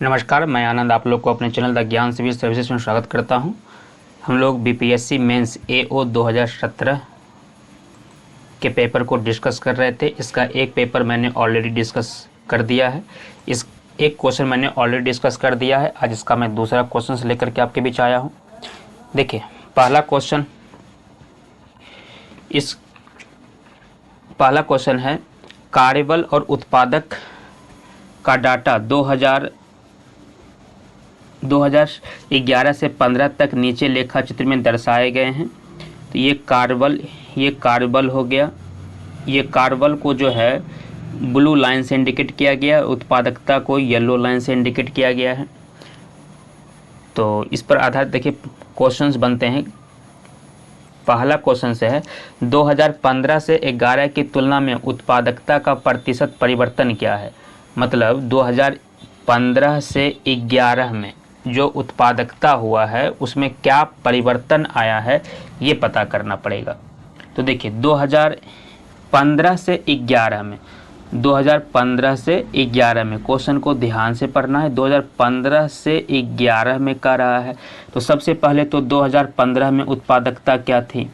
नमस्कार, मैं आनंद आप लोग को अपने चैनल द ज्ञान सिविल सर्विसेज में स्वागत करता हूं। हम लोग बीपीएससी मेंस एओ 2017 के पेपर को डिस्कस कर रहे थे। इसका एक पेपर मैंने ऑलरेडी डिस्कस कर दिया है। इस एक क्वेश्चन मैंने ऑलरेडी डिस्कस कर दिया है। आज इसका मैं दूसरा क्वेश्चन से लेकर के आपके बीच आया हूँ। देखिए, पहला क्वेश्चन है कार्यबल और उत्पादक का डाटा 2011 से 15 तक नीचे लेखा चित्र में दर्शाए गए हैं। तो ये कार्यबल हो गया। ये कार्यबल को जो है ब्लू लाइन से इंडिकेट किया गया, उत्पादकता को येलो लाइन से इंडिकेट किया गया है। तो इस पर आधारित देखिए क्वेश्चंस बनते हैं। पहला क्वेश्चन से है 2015 से 11 की तुलना में उत्पादकता का प्रतिशत परिवर्तन क्या है। मतलब 2015 से 11 में जो उत्पादकता हुआ है उसमें क्या परिवर्तन आया है, ये पता करना पड़ेगा। तो देखिए 2015 से 11 में क्वेश्चन को ध्यान से पढ़ना है। 2015 से 11 में कह रहा है, तो सबसे पहले तो 2015 में उत्पादकता क्या थी।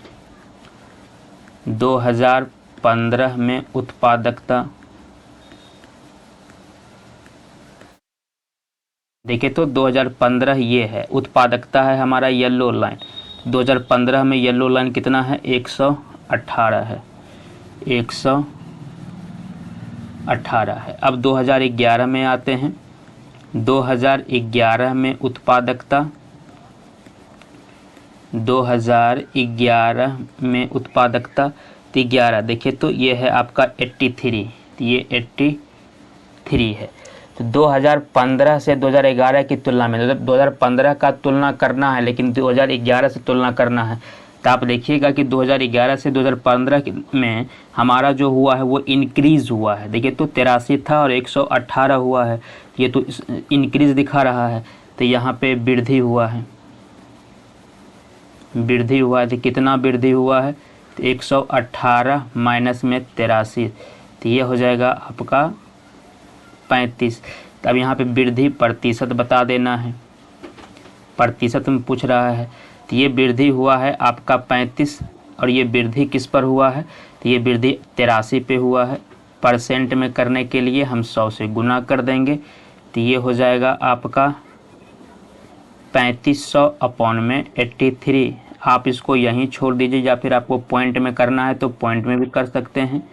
2015 में उत्पादकता देखिए, तो 2015 ये है, उत्पादकता है हमारा येलो लाइन। 2015 में येलो लाइन कितना है, 118 है, 118 है। अब 2011 में आते हैं। 2011 में उत्पादकता 11 देखिए, तो ये है आपका 83, ये 83 है। तो 2015 से 2011 की तुलना में, 2015 का तुलना करना है लेकिन 2011 से तुलना करना है, तो आप देखिएगा कि 2011 से 2015 में हमारा जो हुआ है वो इंक्रीज़ हुआ है। देखिए, तो 83 था और 118 हुआ है, ये तो इंक्रीज़ दिखा रहा है। तो यहाँ पे वृद्धि हुआ है, तो कितना वृद्धि हुआ है, तो 118 माइनस में 83, तो ये हो जाएगा आपका 35। अब यहाँ पे वृद्धि प्रतिशत बता देना है, प्रतिशत में पूछ रहा है। तो ये वृद्धि हुआ है आपका 35, और ये वृद्धि किस पर हुआ है, तो ये वृद्धि 83 पे हुआ है। परसेंट में करने के लिए हम 100 से गुना कर देंगे, तो ये हो जाएगा आपका 3500 अपॉन में 83। आप इसको यहीं छोड़ दीजिए, या फिर आपको पॉइंट में करना है तो पॉइंट में भी कर सकते हैं।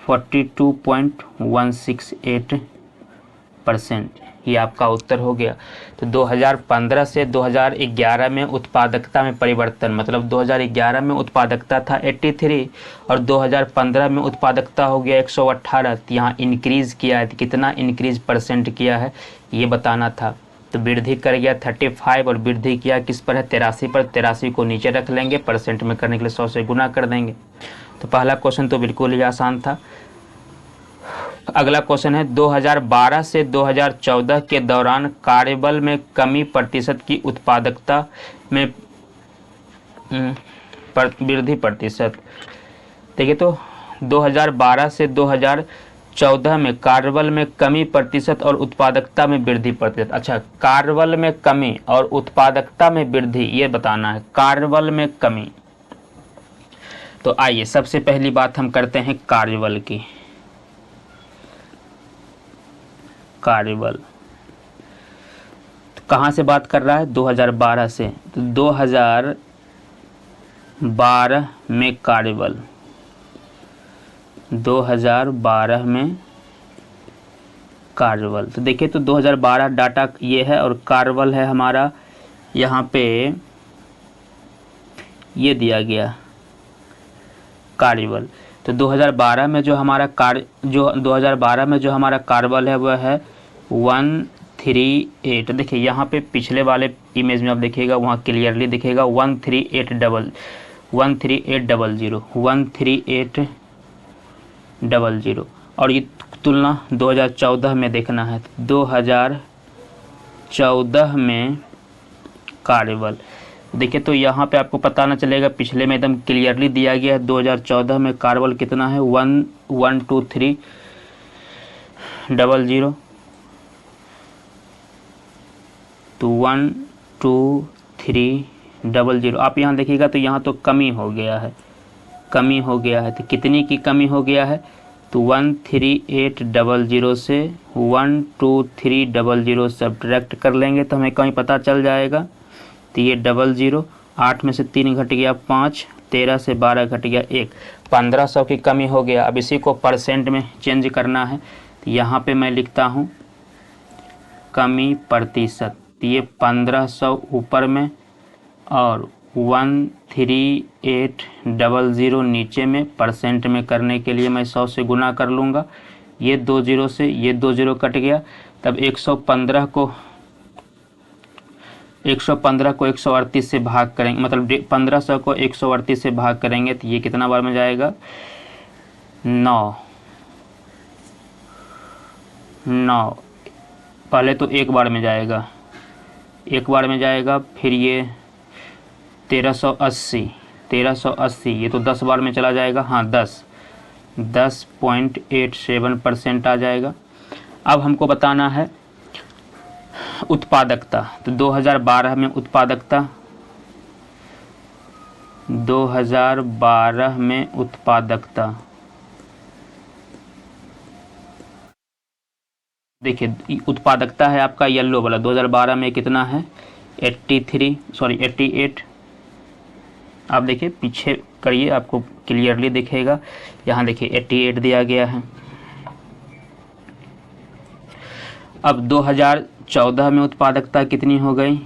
42.168%, ये आपका उत्तर हो गया। तो 2015 से 2011 में उत्पादकता में परिवर्तन, मतलब 2011 में उत्पादकता था 83 और 2015 में उत्पादकता हो गया 118। तो यहाँ इंक्रीज़ किया है, तो कितना इंक्रीज परसेंट किया है ये बताना था। तो वृद्धि कर गया 35 और वृद्धि किया किस पर है, 83 पर। 83 को नीचे रख लेंगे, परसेंट में करने के लिए 100 से गुना कर देंगे। तो पहला क्वेश्चन तो बिल्कुल ही आसान था। अगला क्वेश्चन है 2012 से 2014 के दौरान कार्यबल में कमी प्रतिशत की उत्पादकता में वृद्धि प्रतिशत। देखिए, तो 2012 से 2014 में कार्यबल में कमी प्रतिशत और उत्पादकता में वृद्धि प्रतिशत। अच्छा, कार्यबल में कमी और उत्पादकता में वृद्धि, ये बताना है। कार्यबल में कमी, तो आइए सबसे पहली बात हम करते हैं कार्यबल की। कार्यबल तो कहाँ से बात कर रहा है, 2012 से। तो 2012 में कार्यबल, 2012 में कार्यबल। तो देखिए, तो 2012 डाटा ये है और कार्यबल है हमारा, यहाँ पे ये दिया गया कार्यबल। तो 2012 में जो हमारा कार्यबल है वह है 138। देखिए, यहाँ पे पिछले वाले इमेज में आप देखिएगा, वहाँ क्लियरली दिखेगा 13800। और ये तुलना 2014 में देखना है। 2014 में कार्यबल, देखिए, तो यहाँ पे आपको पता ना चलेगा, पिछले में एकदम क्लियरली दिया गया है। 2014 में कार्यबल कितना है, 12300। तो 12300। आप यहाँ देखिएगा तो यहाँ तो कमी हो गया है, कमी हो गया है। तो कितनी की कमी हो गया है? तो 13800 से 12300 सब्ट्रैक्ट कर लेंगे तो हमें कहीं पता चल जाएगा। तो ये 00, 8 में से 3 घट गया 5, 13 से 12 घट गया 1, 1500 की कमी हो गया। अब इसी को परसेंट में चेंज करना है। तो यहाँ पे मैं लिखता हूँ कमी प्रतिशत। तो ये 1500 ऊपर में और 13800 नीचे में। परसेंट में करने के लिए मैं 100 से गुना कर लूँगा। ये 2 0 से ये 2 0 कट गया। तब 115 को 138 से भाग करेंगे, मतलब 1500 को 138 से भाग करेंगे तो ये कितना बार में जाएगा? 9। पहले तो एक बार में जाएगा, एक बार में जाएगा। फिर ये 1380 ये तो 10 बार में चला जाएगा। हाँ 10.87% आ जाएगा। अब हमको बताना है उत्पादकता। तो 2012 में उत्पादकता, 2012 में उत्पादकता देखिए, उत्पादकता है आपका येलो वाला। 2012 में कितना है? 88। आप देखिए पीछे करिए, आपको क्लियरली दिखेगा। यहाँ देखिए 88 दिया गया है। अब 2014 में उत्पादकता कितनी हो गई?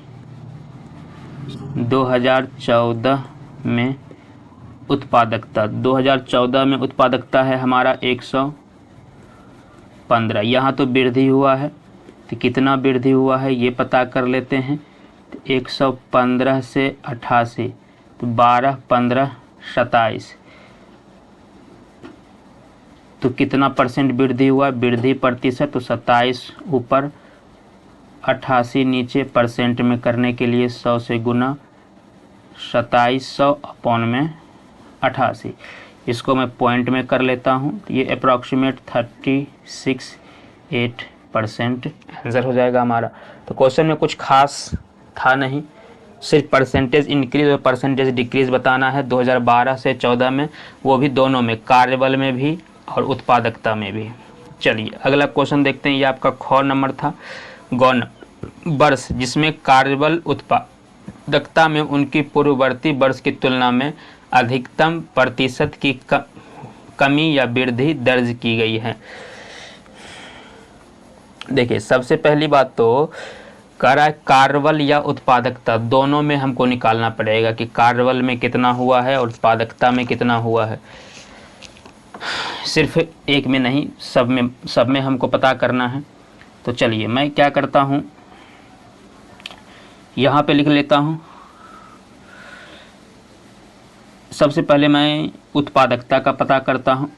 2014 में उत्पादकता है हमारा 115। यहाँ तो वृद्धि हुआ है, तो कितना वृद्धि हुआ है ये पता कर लेते हैं। तो 115 से 88, तो 12, 15, 27। तो कितना परसेंट वृद्धि हुआ? वृद्धि प्रतिशत। तो 27 ऊपर 88 नीचे। परसेंट में करने के लिए 100 से गुना, 2700 अपॉन में 88। इसको मैं पॉइंट में कर लेता हूँ। तो ये अप्रॉक्सीमेट 36.8% आंसर हो जाएगा हमारा। तो क्वेश्चन में कुछ खास था नहीं, सिर्फ परसेंटेज इंक्रीज और परसेंटेज डिक्रीज बताना है 2012 से 14 में, वो भी दोनों में, कार्यबल में भी और उत्पादकता में भी। चलिए अगला क्वेश्चन देखते हैं। ये आपका ख नंबर था। गौण वर्ष जिसमें कार्यबल उत्पादकता में उनकी पूर्ववर्ती वर्ष की तुलना में अधिकतम प्रतिशत की कमी या वृद्धि दर्ज की गई है। देखिए सबसे पहली बात तो कह रहा है कार्यबल या उत्पादकता, दोनों में हमको निकालना पड़ेगा कि कार्यबल में कितना हुआ है और उत्पादकता में कितना हुआ है। सिर्फ एक में नहीं, सब में हमको पता करना है। तो चलिए मैं क्या करता हूँ, यहाँ पे लिख लेता हूँ। सबसे पहले मैं उत्पादकता का पता करता हूँ।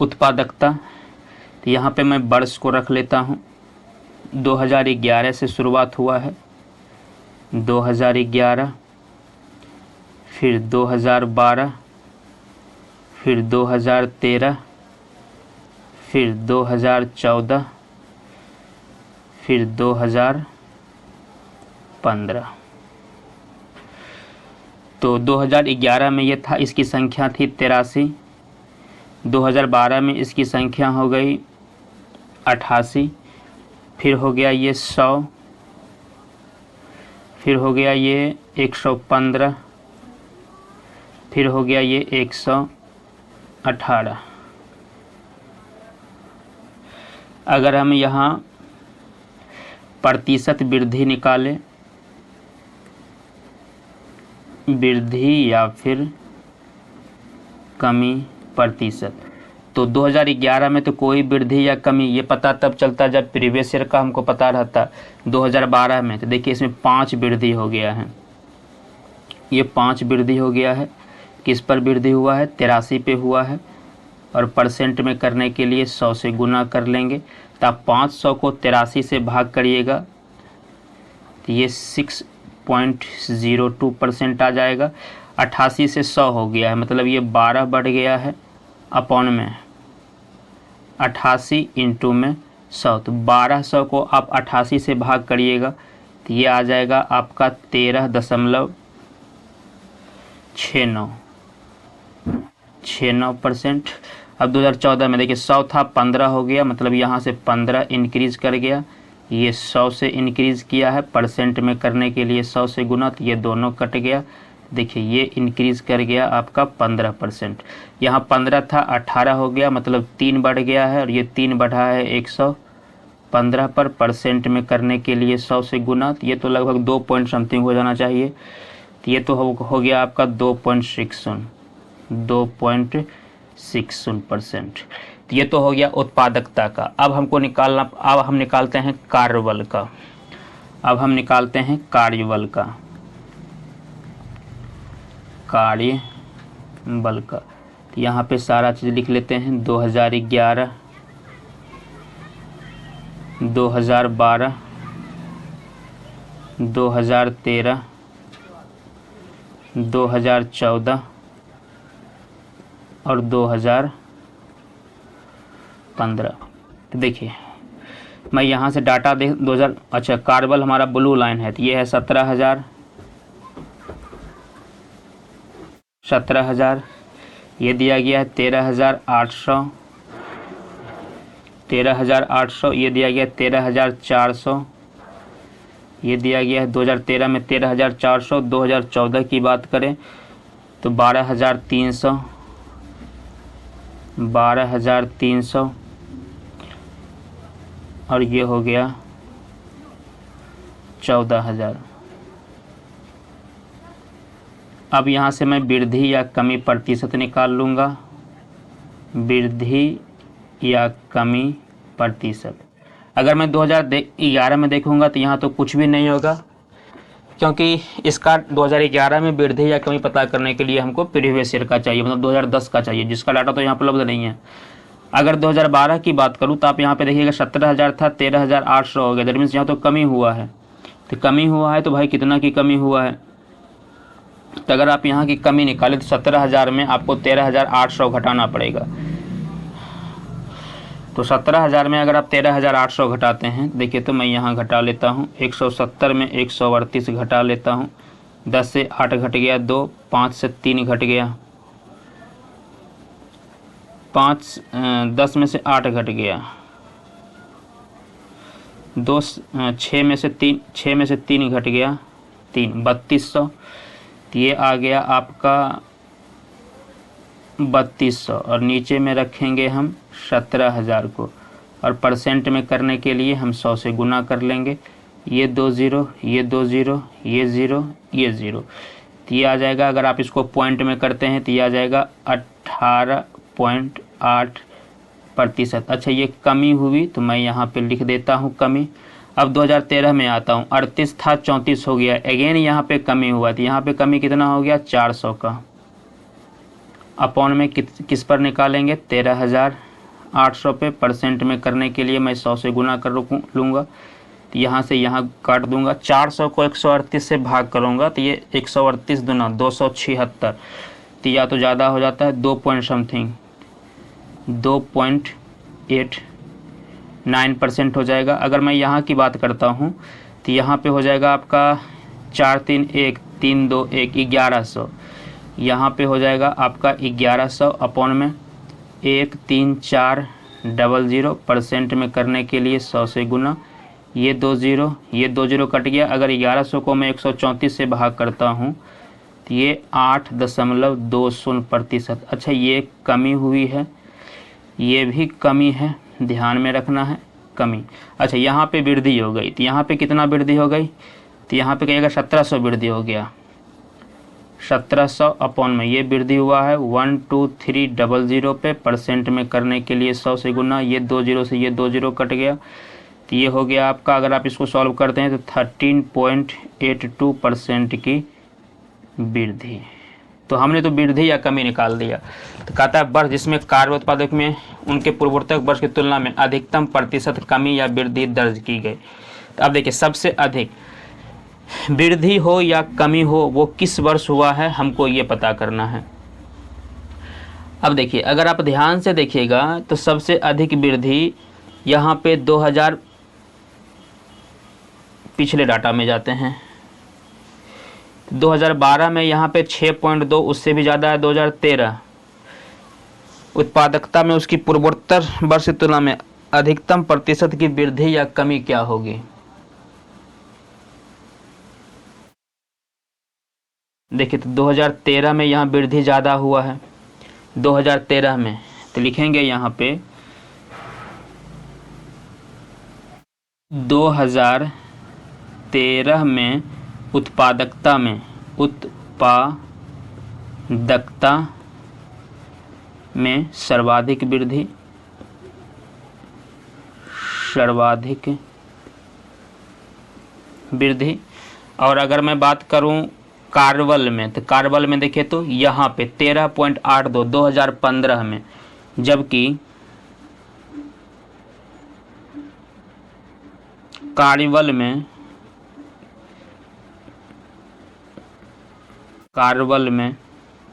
उत्पादकता तो यहाँ पे मैं वर्ष को रख लेता हूँ। 2011 से शुरुआत हुआ है, 2011, फिर 2012, फिर 2013, फिर 2014, फिर 2015। तो 2011 में ये था, इसकी संख्या थी 83। 2012 में इसकी संख्या हो गई 88। फिर हो गया ये 100, फिर हो गया ये 115, फिर हो गया ये 118। अगर हम यहाँ प्रतिशत वृद्धि निकालें, वृद्धि या फिर कमी प्रतिशत, तो 2011 में तो कोई वृद्धि या कमी ये पता तब चलता जब प्रीवियस ईयर का हमको पता रहता। 2012 में तो देखिए इसमें 5 वृद्धि हो गया है, ये 5 वृद्धि हो गया है। किस पर वृद्धि हुआ है? 83 पे हुआ है। और परसेंट में करने के लिए 100 से गुना कर लेंगे। तो आप 500 को 83 से भाग करिएगा तो ये 6.02% आ जाएगा। 88 से 100 हो गया है, मतलब ये 12 बढ़ गया है अपॉन में 88 इंटू में 100, तो 1200 को आप 88 से भाग करिएगा तो ये आ जाएगा आपका 13.69%। अब 2014 में देखिए 100 था, 15 हो गया, मतलब यहाँ से 15 इंक्रीज़ कर गया, ये 100 से इंक्रीज़ किया है, परसेंट में करने के लिए 100 से गुना, तो ये दोनों कट गया। देखिए ये इंक्रीज़ कर गया आपका 15%। यहाँ 15 था, 18 हो गया, मतलब 3 बढ़ गया है, और ये 3 बढ़ा है 115 पर, परसेंट में करने के लिए 100 से गुना, तो ये तो लगभग 2 पॉइंट समथिंग हो जाना चाहिए। तो ये तो हो गया आपका 2.60%। तो ये तो हो गया उत्पादकता का। अब हम निकालते हैं कार्यबल का। अब हम निकालते हैं कार्यबल का, कार्यबल का। तो यहाँ पे सारा चीज़ लिख लेते हैं। 2011, 2012, 2013, 2014 और 2015। तो देखिए मैं यहाँ से डाटा दे 2000, अच्छा कार्यबल हमारा ब्लू लाइन है, तो ये है 17,000, ये दिया गया है 13,800, ये दिया गया 13,400, ये दिया गया है 2013 में 13,400। 2014 की बात करें तो 12,300 और ये हो गया 14,000। अब यहाँ से मैं वृद्धि या कमी प्रतिशत निकाल लूँगा, वृद्धि या कमी प्रतिशत। अगर मैं 2011 में देखूँगा तो यहाँ तो कुछ भी नहीं होगा, क्योंकि इसका 2011 में वृद्धि या कमी पता करने के लिए हमको प्रीवियस ईयर का चाहिए, मतलब 2010 का चाहिए, जिसका डाटा तो यहाँ उपलब्ध नहीं है। अगर 2012 की बात करूँ तो आप यहाँ पे देखिएगा 17,000 था, 13,800 हो गया, दैट मीन्स यहाँ तो कमी हुआ है। तो कमी हुआ है तो भाई कितना की कमी हुआ है, तो अगर आप यहाँ की कमी निकालें तो 17,000 में आपको 13,800 घटाना पड़ेगा। तो 17,000 में अगर आप 13,800 घटाते हैं, देखिए तो मैं यहाँ घटा लेता हूँ, 170 में 138 घटा लेता हूँ, 10 से 8 घट गया 2, 5 से 3 घट गया 5, 10 में से 8 घट गया 2, 6 में से 3 घट गया 3, 3200। ये आ गया आपका 3200, और नीचे में रखेंगे हम 17,000 को, और परसेंट में करने के लिए हम 100 से गुना कर लेंगे। ये 2 0, ये 2 0, ये 0, ये 0, तो ये आ जाएगा। अगर आप इसको पॉइंट में करते हैं तो ये आ जाएगा 18.8%। अच्छा ये कमी हुई तो मैं यहाँ पे लिख देता हूँ कमी। अब 2013 में आता हूँ, 38 था 34 हो गया, अगेन यहाँ पे कमी हुआ, तो यहाँ पे कमी कितना हो गया 400 का। अपॉन में किस पर निकालेंगे 13,800 पे, परसेंट में करने के लिए मैं 100 से गुना कर लूँगा, तो यहाँ से यहाँ काट दूंगा। 400 को 138 से भाग करूँगा तो ये 138 दूना 276, तो या तो ज़्यादा हो जाता है 2 पॉइंट समथिंग, 2.89% हो जाएगा। अगर मैं यहाँ की बात करता हूँ तो यहाँ पे हो जाएगा आपका 4 3 1 3 2 1 1100, यहाँ पे हो जाएगा आपका 1100 अपॉन में 13,400, परसेंट में करने के लिए 100 से गुना, ये 2 0, ये 2 0 कट गया। अगर 1100 को मैं 134 से भाग करता हूँ तो ये 8.20%। अच्छा ये कमी हुई है, ये भी कमी है, ध्यान में रखना है कमी। अच्छा यहाँ पे वृद्धि हो गई, तो यहाँ पे कितना वृद्धि हो गई, तो यहाँ पे कहेगा 1700 वृद्धि हो गया, 1700 अपॉन में ये वृद्धि हुआ है 12300 पे, परसेंट में करने के लिए 100 से गुना, ये 2 0 से ये 2 0 कट गया, तो ये हो गया आपका। अगर आप इसको सॉल्व करते हैं तो 13.82% की वृद्धि। तो हमने तो वृद्धि या कमी निकाल दिया। तो कहता है वर्ष जिसमें कार्य उत्पादक में उनके पूर्ववर्ती वर्ष की तुलना में अधिकतम प्रतिशत कमी या वृद्धि दर्ज की गई। तो अब देखिए सबसे अधिक वृद्धि हो या कमी हो वो किस वर्ष हुआ है, हमको ये पता करना है। अब देखिए, अगर आप ध्यान से देखिएगा तो सबसे अधिक वृद्धि यहाँ पे 2000 पिछले डाटा में जाते हैं, 2012 में यहाँ पे 6.2, उससे भी ज़्यादा है 2013। उत्पादकता में उसकी पूर्वोत्तर वर्ष की तुलना में अधिकतम प्रतिशत की वृद्धि या कमी क्या होगी? देखिए, तो 2013 में यहाँ वृद्धि ज़्यादा हुआ है 2013 में, तो लिखेंगे यहाँ पे 2013 में उत्पादकता में सर्वाधिक वृद्धि। और अगर मैं बात करूं कार्बल में, तो कार्बल में देखिए तो यहाँ पे 13.82 2015 में, जबकि कार्बल में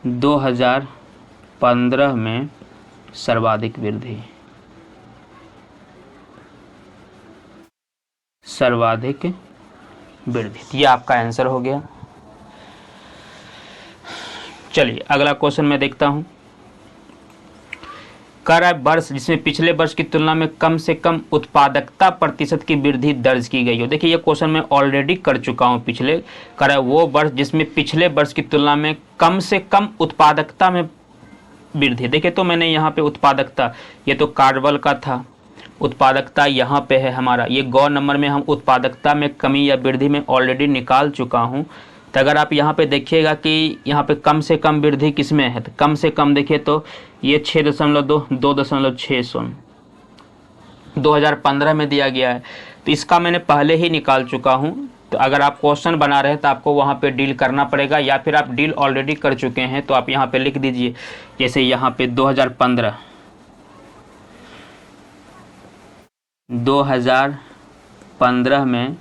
2015 में सर्वाधिक वृद्धि। ये आपका आंसर हो गया। चलिए अगला क्वेश्चन मैं देखता हूं। कह रहा है वर्ष जिसमें पिछले वर्ष की तुलना में कम से कम उत्पादकता प्रतिशत की वृद्धि दर्ज की गई हो। देखिए, ये क्वेश्चन मैं ऑलरेडी कर चुका हूं पिछले। कह रहा है वो वर्ष जिसमें पिछले वर्ष की तुलना में कम से कम उत्पादकता में वृद्धि। देखिए, तो मैंने यहाँ पे उत्पादकता, ये तो कार्बल का था, उत्पादकता यहाँ पे है हमारा। ये गौ नंबर में हम उत्पादकता में कमी या वृद्धि में ऑलरेडी निकाल चुका हूँ। तो अगर आप यहाँ पे देखिएगा कि यहाँ पे कम से कम वृद्धि किस में है, तो कम से कम देखिए तो ये 6.2 2.60 2015 में दिया गया है। तो इसका मैंने पहले ही निकाल चुका हूँ। तो अगर आप क्वेश्चन बना रहे हैं तो आपको वहाँ पे डील करना पड़ेगा, या फिर आप डील ऑलरेडी कर चुके हैं तो आप यहाँ पे लिख दीजिए। जैसे यहाँ पे 2015 में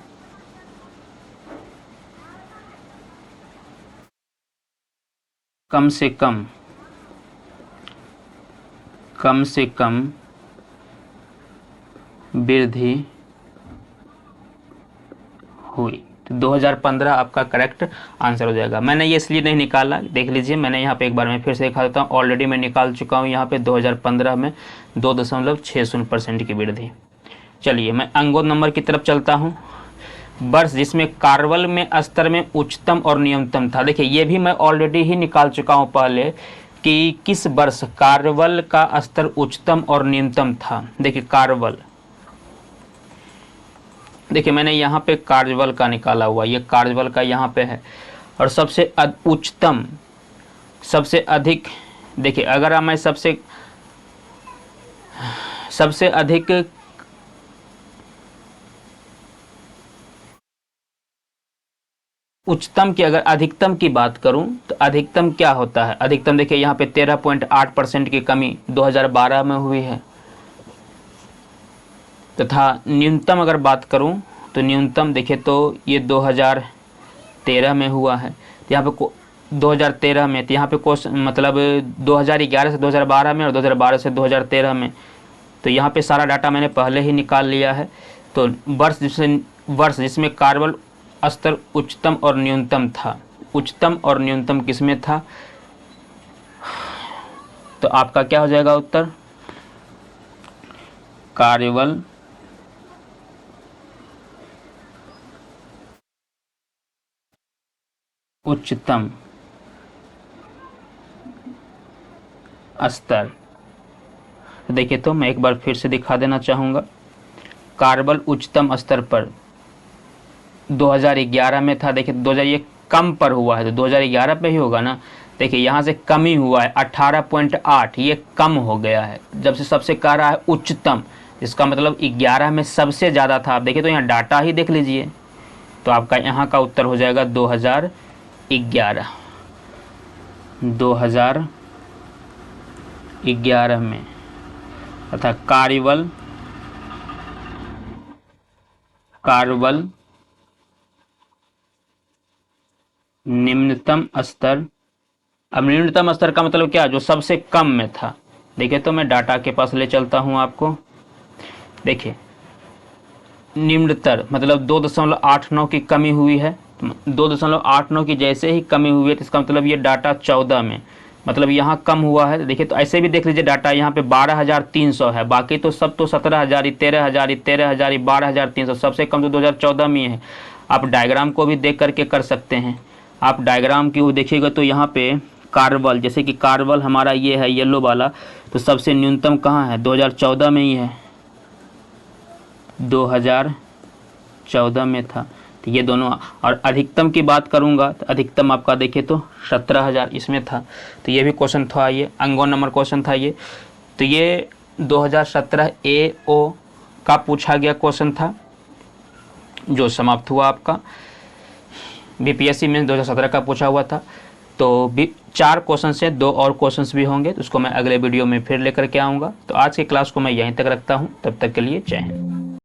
कम से कम वृद्धि हुई, तो 2015 आपका करेक्ट आंसर हो जाएगा। मैंने ये इसलिए नहीं निकाला, देख लीजिए, मैंने यहाँ पे एक बार मैं फिर से दिखा देता हूँ। ऑलरेडी मैं निकाल चुका हूँ यहाँ पे 2015 में 2.60% की वृद्धि। चलिए मैं अंगों नंबर की तरफ चलता हूँ। वर्ष जिसमें कार्बल में स्तर में उच्चतम और न्यूनतम था। देखिए, ये भी मैं ऑलरेडी ही निकाल चुका हूँ पहले कि किस वर्ष कार्बल का स्तर उच्चतम और न्यूनतम था। देखिए कार्बल, देखिए मैंने यहाँ पे कार्बल का निकाला हुआ, ये कार्बल का यहाँ पे है। और सबसे उच्चतम, सबसे अधिक, देखिए अगर मैं सबसे अधिक उच्चतम की, अगर अधिकतम की बात करूं तो अधिकतम क्या होता है? अधिकतम देखिए यहाँ पे 13.8% की कमी 2012 में हुई है, तथा न्यूनतम अगर बात करूं तो न्यूनतम देखिए तो ये 2013 में हुआ है। तो यहाँ पे 2013 में, तो यहाँ पे क्वेश्चन मतलब 2011 से 2012 में और 2012 से 2013 में, तो यहाँ पे सारा डाटा मैंने पहले ही निकाल लिया है। तो वर्ष जिसमें कार्बन स्तर उच्चतम और न्यूनतम था, उच्चतम और न्यूनतम किसमें था? तो आपका क्या हो जाएगा उत्तर? कार्बन उच्चतम स्तर। देखिए तो मैं एक बार फिर से दिखा देना चाहूँगा। कार्बन उच्चतम स्तर पर 2011 में था। देखिए 2000 ये कम पर हुआ है तो 2011 पे ही होगा ना। देखिए यहाँ से कमी हुआ है 18.8, ये कम हो गया है जब से सबसे कह रहा है उच्चतम, इसका मतलब 11 में सबसे ज़्यादा था। आप देखिए तो यहाँ डाटा ही देख लीजिए, तो आपका यहाँ का उत्तर हो जाएगा 2011। 2011 में तथा कार्बन निम्नतम स्तर अब न्यूनतम स्तर का मतलब क्या, जो सबसे कम में था। देखिए तो मैं डाटा के पास ले चलता हूँ आपको। देखिए निम्नतर मतलब 2.89 की कमी हुई है। 2.89 की जैसे ही कमी हुई है तो इसका मतलब ये डाटा 14 में, मतलब यहाँ कम हुआ है। देखिए तो ऐसे भी देख लीजिए, डाटा यहाँ पे 12,300 है, बाकी तो सब तो 17,000, 13,000, 13,000, 12,300, सबसे कम तो 2014 में ही है। आप डायग्राम को भी देख करके कर सकते हैं। आप डायग्राम की वो देखिएगा तो यहाँ पे कार्बल, जैसे कि कार्बल हमारा ये है येलो वाला, तो सबसे न्यूनतम कहाँ है, 2014 में ही है, 2014 में था। तो ये दोनों, और अधिकतम की बात करूंगा तो अधिकतम आपका देखिए तो 17,000 इसमें था। तो ये भी क्वेश्चन था, ये अंगों नंबर क्वेश्चन था ये। तो ये 2017 AO का पूछा गया क्वेश्चन था जो समाप्त हुआ आपका। BPSC में 2017 का पूछा हुआ था। तो 4 क्वेश्चन से 2 और क्वेश्चंस भी होंगे, तो उसको मैं अगले वीडियो में फिर लेकर के आऊँगा। तो आज की क्लास को मैं यहीं तक रखता हूँ, तब तक के लिए जय हिंद।